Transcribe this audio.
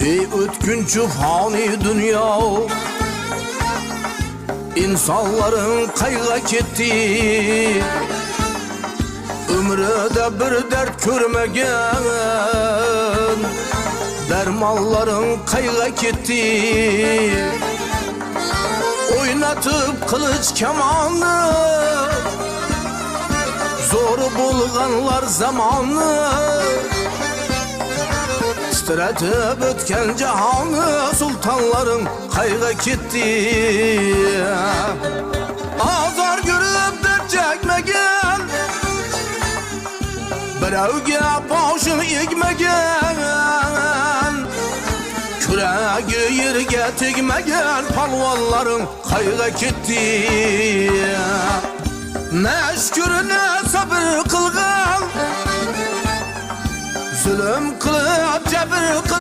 Ey ötkünçü fani dünya, insanların kayga ketdi. Ömrüde bir dert görmegen, dermanların kayga ketdi. Oynatıp kılıç kemanı, zor bulganlar zamanı. Titretip ötken cihanı, sultanların kayga ketdi. Azar görüp dert çekmegen, birovga boshim egmagan, kuragi yerga tegmagan palvonlaring qayga ketdi. Nashkurni sabr qilgan, zulm qilib jabr